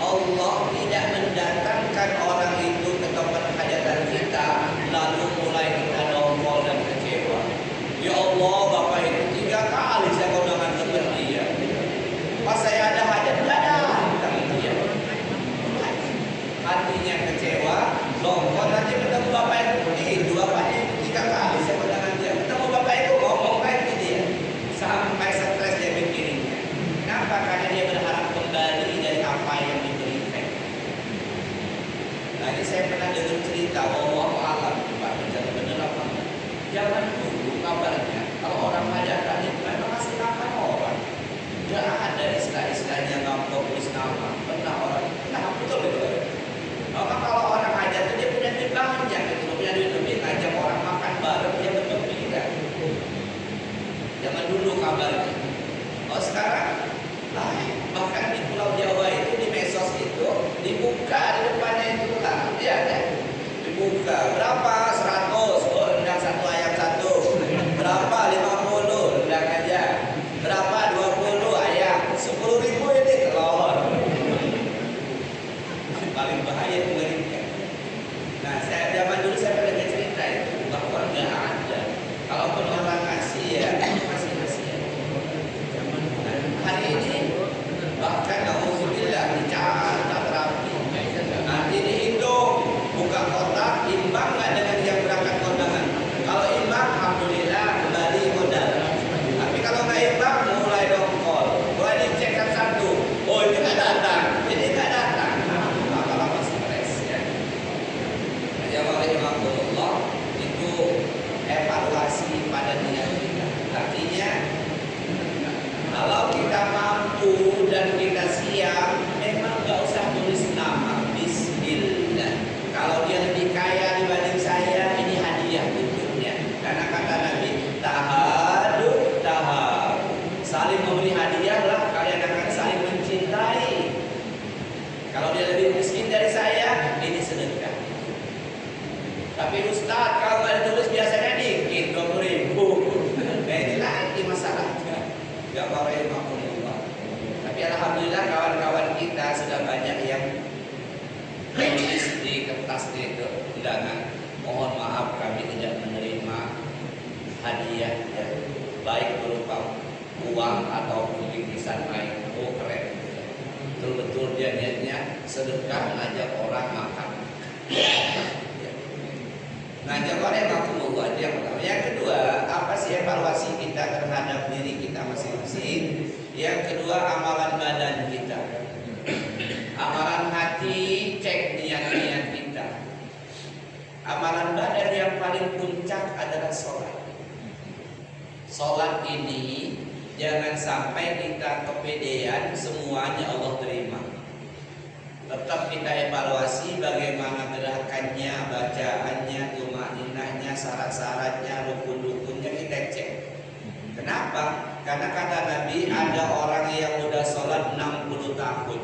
Allah tidak mendatangkan orang itu ke tempat hajatan kita, lalu mulai kita dongkol dan kecewa. Ya Allah, Bapak itu 3 kali saya kondangan tempat dia. Pas saya ada hajat, tidak datang dia. Hatinya kecewa, dongkol, nanti ketemu Bapak itu Bapaknya itu 3 kali saya kondangan dia. Ketemu Bapak itu ngomong lagi dia, sampai stres dia mikirinnya. Kenapa? Karena dia berharap kembali dari apa yang diberikan. hadiah ya, baik berupa uang ataupun bingkisan lain. Oh keren, betul-betul dia niatnya sedekah ngajak orang makan. Ngajak orang makumullah itu yang pertama. Yang kedua, apa sih evaluasi kita terhadap diri kita masing-masing? Yang kedua, amalan badan kita. Amalan hati, cek niat-niat kita. Amalan badan yang paling puncak adalah sholat. Sholat ini jangan sampai kita kepedean semuanya Allah terima. Tetap kita evaluasi bagaimana gerakannya, bacaannya, tumaninahnya, syarat-syaratnya, rukun-rukunnya kita cek. Kenapa? Karena kata Nabi ada orang yang udah sholat 60 tahun.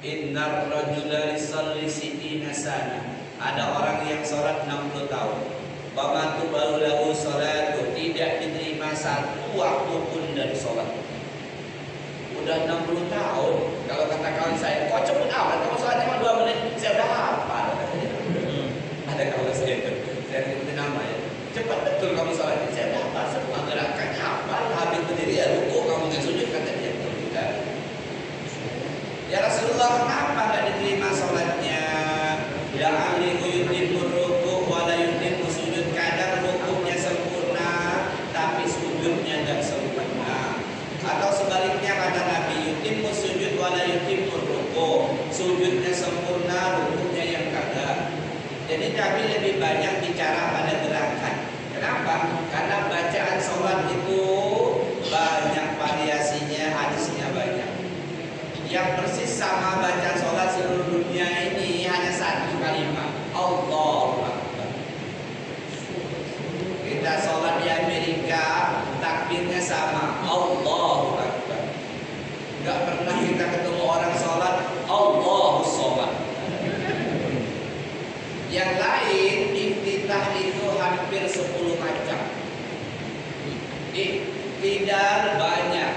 Innar rajula lisalli sittina sana. Ada orang yang sholat 60 tahun. Pamatu baru lahu sholatu, tidak diterima satu waktu pun dari sholat. Udah 60 tahun. Kalau kata kawan saya, kok cepet amat kamu sholatnya cuma 2 menit, saya udah hafal. Ada kawan saya nyebutin nama ya. Cepat betul kamu sholatnya, saya udah hafal semua gerakannya, hafal, habis berdiri ya ruku, kamu nggak sujud kata dia. Ya Rasulullah, kenapa nggak diterima sholatnya? Ya ahli yutimmu ruku wala yutimmu sujud. Kadang rukunya sempurna tapi sujudnya tidak sempurna. Atau sebaliknya kata Nabi, yutimmu sujud wala yutimmu ruku. Sujudnya sempurna, rukunya yang kagak. Jadi Nabi lebih banyak bicara pada gerakan. Kenapa? Karena bacaan sholat itu banyak variasinya, hadisnya banyak. Yang persis sama bacaan sholat seluruh dunia ini hanya satu kalimat, Allahu Akbar. Kita sholat di Amerika, takbirnya sama, Allahu Akbar. Gak pernah kita ketemu orang sholat, Allahu Shomad. Yang lain, iftitah itu hampir 10 macam. Iktidal banyak,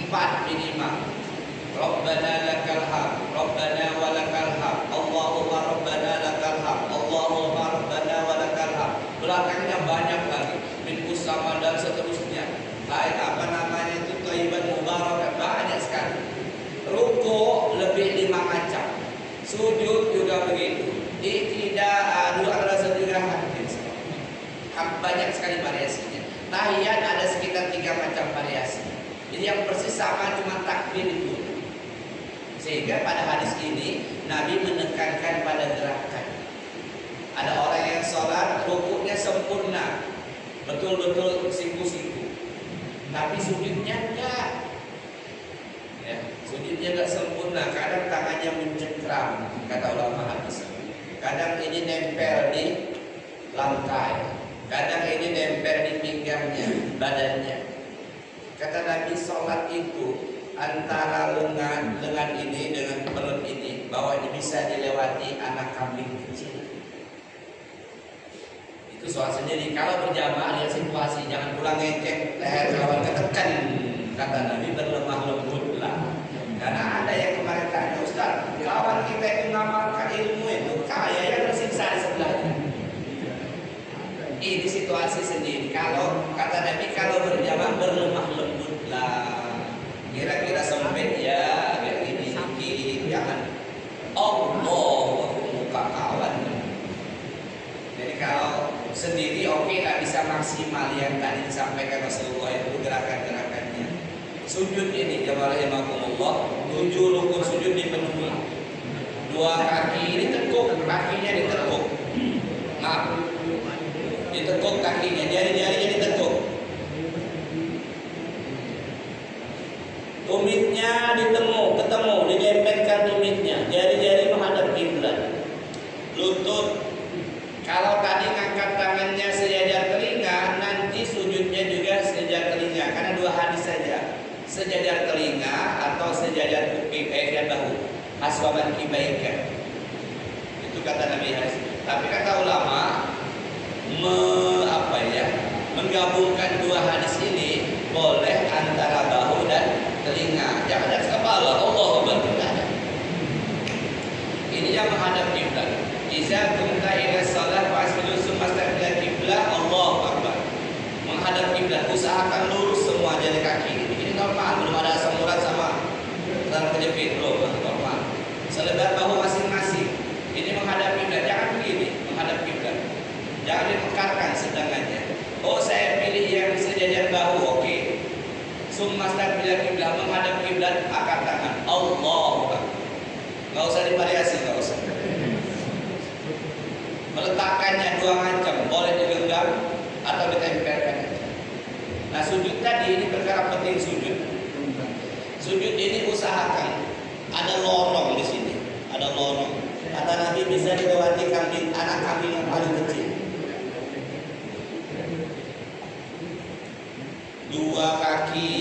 4 minimal. Rabbana lakal hamd, Rabbana walakal hamd, Allahumma Rabbana lakal hamd, Allahumma Rabbana walakal hamd. Belakangnya banyak lagi, min usama dan seterusnya. Lain apa namanya itu thayyiban mubarakan, banyak sekali. Ruku lebih 5 macam, sujud juga begitu. Tidak dua rasa juga hampir banyak sekali variasinya. Tahiyat ada sekitar 3 macam variasi. Jadi yang persis sama cuma takbir itu. Sehingga pada hadis ini Nabi menekankan pada gerakan. Ada orang yang sholat rukuknya sempurna, betul-betul siku-siku, tapi sujudnya enggak. Ya, sujudnya enggak sempurna. Kadang tangannya mencengkram, kata ulama hadis. Kadang ini nempel di lantai, kadang ini nempel di pinggangnya, badannya. Kata Nabi, sholat itu antara lengan ini dengan perut ini, bahwa ini bisa dilewati anak kambing kecil. Itu soal sendiri. Kalau berjamaah lihat situasi, jangan pulang ngecek leher kawan ketekan. Kata Nabi, berlemah lembutlah. Karena ada yang kemarin tanya, Ustaz, kawan kita itu ngamalkan ilmu itu kayaknya tersiksa di sebelahnya. Ini situasi sendiri. Kalau kata Nabi, kalau berjamaah berlemah lembutlah. Kira-kira sempit ya, kayak gini sedikit, jangan Allah muka kawan. Jadi kalau sendiri oke, nggak bisa maksimal yang tadi disampaikan Rasulullah itu gerakan-gerakannya. Sujud ini jamaah rahimakumullah, 7 rukun sujud dipenuhi. 2 kaki ditekuk, kakinya ditekuk. Maaf, ditekuk kakinya, jari-jarinya ditekuk. Tumitnya ketemu, dilempetkan tumitnya, jari-jari menghadap kiblat. Lutut, kalau tadi ngangkat tangannya sejajar telinga, nanti sujudnya juga sejajar telinga, karena 2 hadis saja, sejajar telinga atau sejajar bahu, aswaban kibaika. Itu kata Nabi hadis. Tapi kata ulama, menggabungkan 2 hadis ini boleh antara bahu dan telinga, jangan dari kepala. Allahu Akbar. Ini yang menghadap kiblat. Iza kunta ila shalah fa'asjudu summa staqbil kiblat, Allahu Akbar. menghadap kiblat, usahakan lurus semua jari kaki. Ini normal, belum ada asam urat sama kejepit, belum normal. Selebar bahu masing-masing. Ini menghadap kiblat, jangan begini, menghadap kiblat. Jangan dimekarkan sedangannya. Oh, saya pilih yang sejajar bahu, oke. Summa staqbil kiblat, menghadap kiblat, angkat tangan. Allahu Akbar. Enggak usah divariasi, enggak usah. Meletakkannya dua macam, boleh digenggam atau ditempelkan. Nah, sujud tadi ini perkara penting sujud. Sujud ini usahakan ada lorong di sini, ada lorong. Kata Nabi bisa dilewati kambing, anak kambing yang paling kecil. Dua kaki,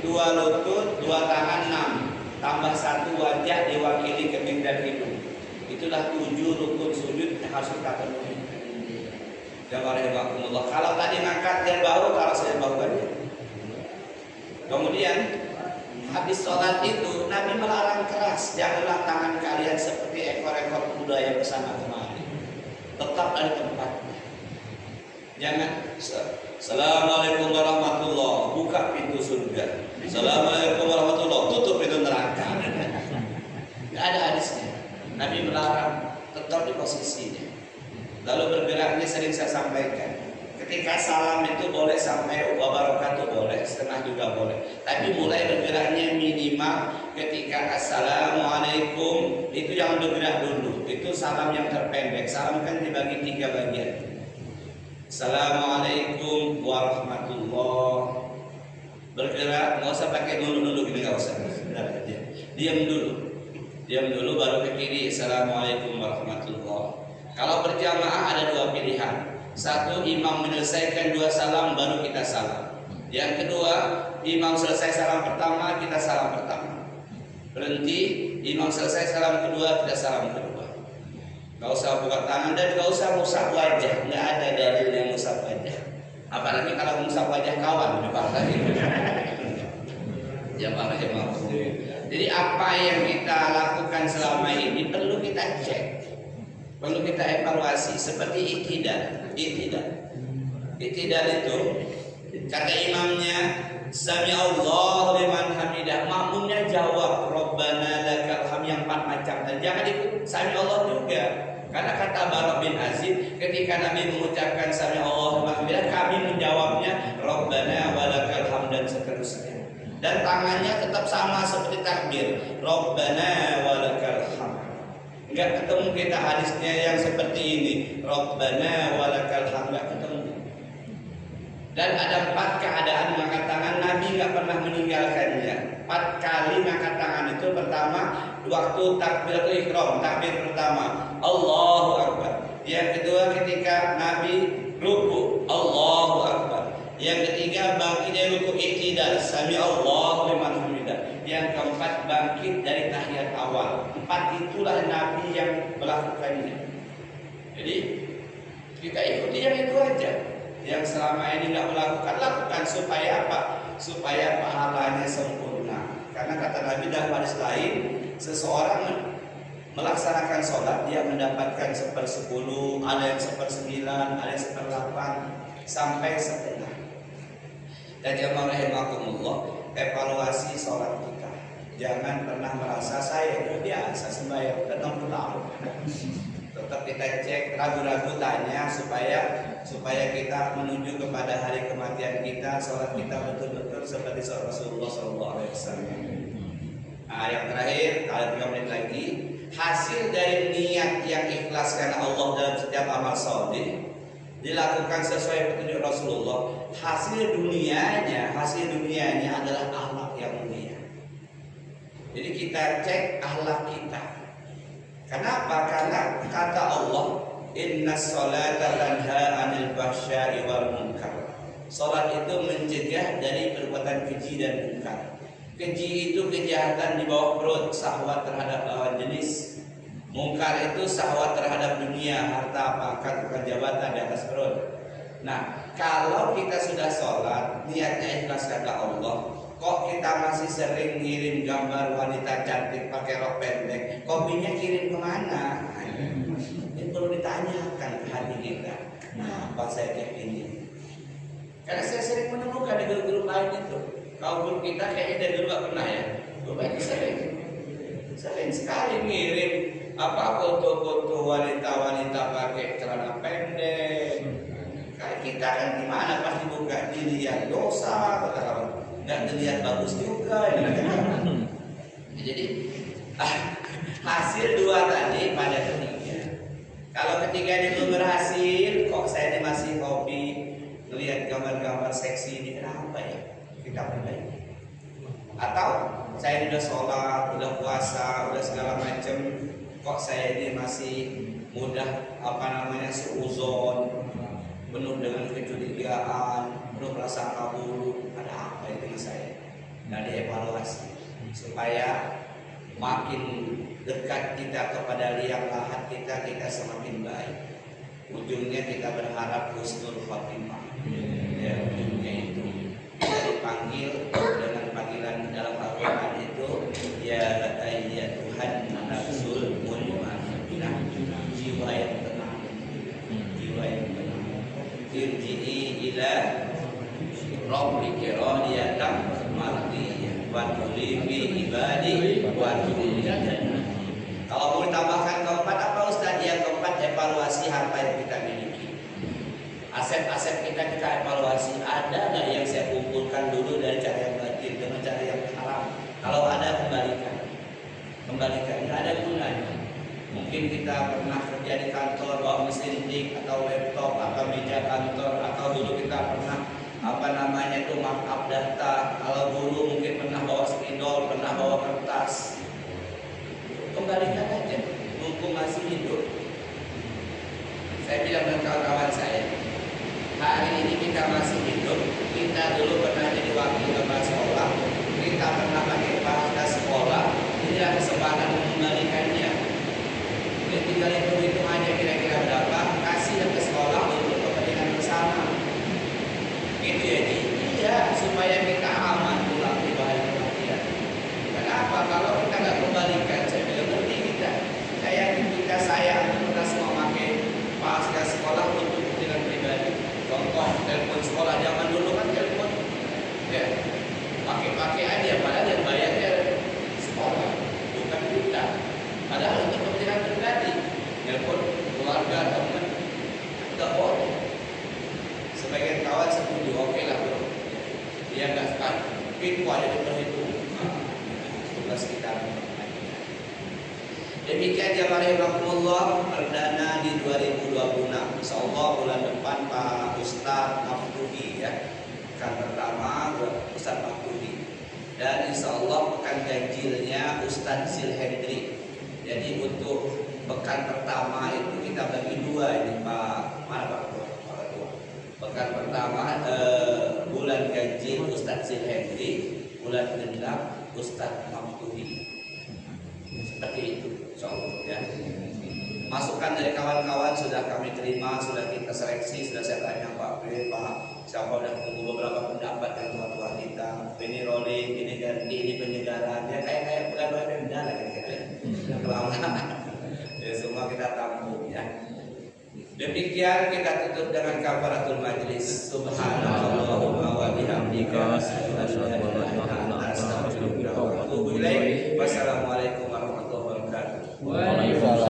dua lutut, dua tangan, 6. Tambah satu wajah diwakili keping dan hidung. Itulah 7 rukun sujud yang harus kita penuhi. Jazakumullah. Kalau tadi ngangkat dia bahu, kalau saya bahu aja. Kemudian habis sholat itu Nabi melarang keras, janganlah tangan kalian seperti ekor-ekor kuda yang bersama kemari. Tetap dari tempatnya. Jangan Assalamualaikum warahmatullahi, buka pintu surga. Assalamualaikum warahmatullahi, tutup pintu neraka. Tidak ada hadisnya. Nabi melarang, tetap di posisinya. Lalu bergeraknya sering saya sampaikan. Ketika salam itu boleh sampai wabarakatuh boleh, setengah juga boleh. Tapi mulai bergeraknya minimal ketika assalamualaikum itu jangan bergerak dulu. Itu salam yang terpendek. Salam kan dibagi 3 bagian. Assalamualaikum warahmatullahi. Bergerak, nggak usah pakai dulu gini, nggak usah. Diam dulu baru ke kiri. Assalamualaikum warahmatullahi. Kalau berjamaah ada 2 pilihan. Satu, imam menyelesaikan 2 salam baru kita salam. Yang kedua, imam selesai salam pertama, kita salam pertama. Berhenti, imam selesai salam kedua, kita salam kedua. Gak usah buka tangan dan gak usah musab wajah. Gak ada dalil yang musab wajah. Apalagi kalau musab wajah kawan di partai. Jamaah. Jadi apa yang kita lakukan selama ini perlu kita cek, perlu kita evaluasi. Seperti iktidal itu kata imamnya Sami Allahu liman hamidah, makmumnya jawab Rabbana lakal hamd yang 4 macam. Dan jangan ikut Sami Allah juga, karena kata Bara bin Azib ketika Nabi mengucapkan Sami Allahu liman hamidah, kami menjawabnya Rabbana walakal hamd dan seterusnya. Dan tangannya tetap sama seperti takbir, Rabbana walakal hamd. Enggak ketemu kita hadisnya yang seperti ini, Rabbana walakal hamd, enggak ketemu. Dan ada 4 keadaan mengangkat tangan, Nabi enggak pernah meninggalkannya. 4 kali mengangkat tangan itu. Pertama, waktu takbiratul ihram, takbir pertama, Allahu Akbar. Yang kedua ketika Nabi ruku, Allahu Akbar. Yang ketiga bangkit dari ruku iktidal, Sami Allahu liman hamidah. Yang keempat bangkit dari tahiyat awal. 4 itulah Nabi yang melakukannya. Jadi kita ikuti yang itu aja. Yang selama ini nggak melakukan, lakukan supaya apa? Supaya pahalanya sempurna. Karena kata Nabi dalam hadis lain, seseorang melaksanakan sholat dia mendapatkan 1/10, ada yang 1/9, ada yang 1/8 sampai setengah. Dan jamaah rahimakumullah, evaluasi sholat kita. Jangan pernah merasa saya udah biasa sembahyang 60 tahun. Tetap kita cek, ragu-ragu tanya supaya kita menuju kepada hari kematian kita, sholat kita betul-betul seperti Rasulullah SAW. Nah, yang terakhir, ada 3 menit lagi. Hasil dari niat yang ikhlas karena Allah dalam setiap amal sholih dilakukan sesuai petunjuk Rasulullah. Hasil dunianya adalah akhlak yang mulia. Jadi kita cek akhlak kita. Kenapa? Karena kata Allah, Innas sholata tanha 'anil fahsya'i wal munkar. Salat itu mencegah dari perbuatan keji dan munkar. Keji itu kejahatan di bawah perut, syahwat terhadap lawan jenis. Munkar itu syahwat terhadap dunia, harta, pangkat, bukan jabatan di atas perut. Nah, kalau kita sudah sholat, niatnya ikhlas kata Allah, kok kita masih sering ngirim gambar wanita cantik pakai rok pendek, kopinya kirim kemana? Ini perlu ditanyakan ke hati kita. Nah, apa saya kayak ini? Karena saya sering menemukan di grup-grup lain itu, kaum grup kita kayaknya dari dulu gak pernah ya. Itu sering sekali ngirim foto-foto wanita-wanita pakai celana pendek. Kayak kita kan gimana pasti buka dilihat dosa, nggak dilihat bagus juga. Jadi hasil dua tadi pada ketiga. Kalau ketiga ini belum berhasil, kok saya ini masih hobi melihat gambar-gambar seksi ini, kenapa ya? Kita perbaiki. Atau saya udah sholat, udah puasa, udah segala macam, kok saya ini masih mudah seuzon, penuh dengan kecurigaan, penuh prasangka buruk. Ada apa itu saya? Nah, dievaluasi supaya makin dekat kita kepada liang lahat kita semakin baik. Ujungnya kita berharap husnul khotimah. Ya, ujungnya itu kita dipanggil dengan panggilan dalam Al-Quran itu, ya Tuhan nafsul mutmainnah, jiwa yang tenang, jiwa yang tenang. Irji'i ila rabbika radiyatan mardiyah wa tulibi ibadi wa tulibi. Kalau mau ditambahkan keempat apa Ustaz? Yang keempat, evaluasi harta yang kita miliki. Aset-aset kita evaluasi. Ada nggak yang saya kumpulkan dulu dari cara yang batil dengan cara yang haram? Kalau ada, kembalikan. Nggak ada gunanya. Mungkin kita pernah kerja di kantor bawa mesin tik atau laptop atau meja kantor, atau dulu kita pernah markup data. Kalau dulu mungkin pernah bawa spidol, pernah bawa kertas. Kembalikan aja, mumpung masih hidup. Saya bilang dengan kawan-kawan saya, hari ini kita masih hidup. Kita dulu pernah jadi wakil kepala sekolah, kita pernah pakai fasilitas sekolah. Inilah kesempatan mengembalikannya. Jadi tinggal hitung aja kira-kira berapa, kasih ke sekolah untuk kepentingan bersama. Gitu ya, iya, supaya kita aman pulang di balik kematian. Kenapa? Kalau kita nggak kembalikan, saya bilang ngerti kita. Saya yakin kita kita semua pakai fasilitas sekolah untuk kepentingan pribadi. Contoh telepon sekolah zaman dulu kan telepon, ya pakai aja, padahal yang bayarnya sekolah, bukan kita. Padahal untuk kepentingan pribadi, telepon keluarga, teman, nggak boleh. Sebagian kawan setuju, oke lah bro. Dia nggak suka, itu ada diperhitungkan. Tugas kita. Demikian jamaah rahimakumullah, perdana di 2026. Insyaallah bulan depan Pak Ustadz Maftuhi ya. Pekan pertama Ustadz Maftuhi. Dan insyaallah pekan ganjilnya Ustadz Zilhendri. Jadi untuk pekan pertama itu kita bagi dua ini Pak. Mana Pak Ketua? Pekan pertama bulan ganjil Ustadz Zilhendri, bulan genap Ustadz Maftuhi. Seperti itu, insyaallah ya. Masukan dari kawan-kawan sudah kami terima, sudah kita seleksi, sudah saya tanya Pak B, Pak siapa udah tunggu beberapa pendapat dari tua-tua kita. Ini rolling, ini ganti, ini penyegaran, ya kayak pegawai Pemda lah kira-kira. Kelamaan. Ya semua kita tampung ya. Demikian kita tutup dengan kafaratul majlis. Subhanallahumma wa bihamdika asyhadu an la ilaha illa anta astaghfiruka wa atubu ilaik. Wassalamualaikum warahmatullahi wabarakatuh. Waalaikumsalam.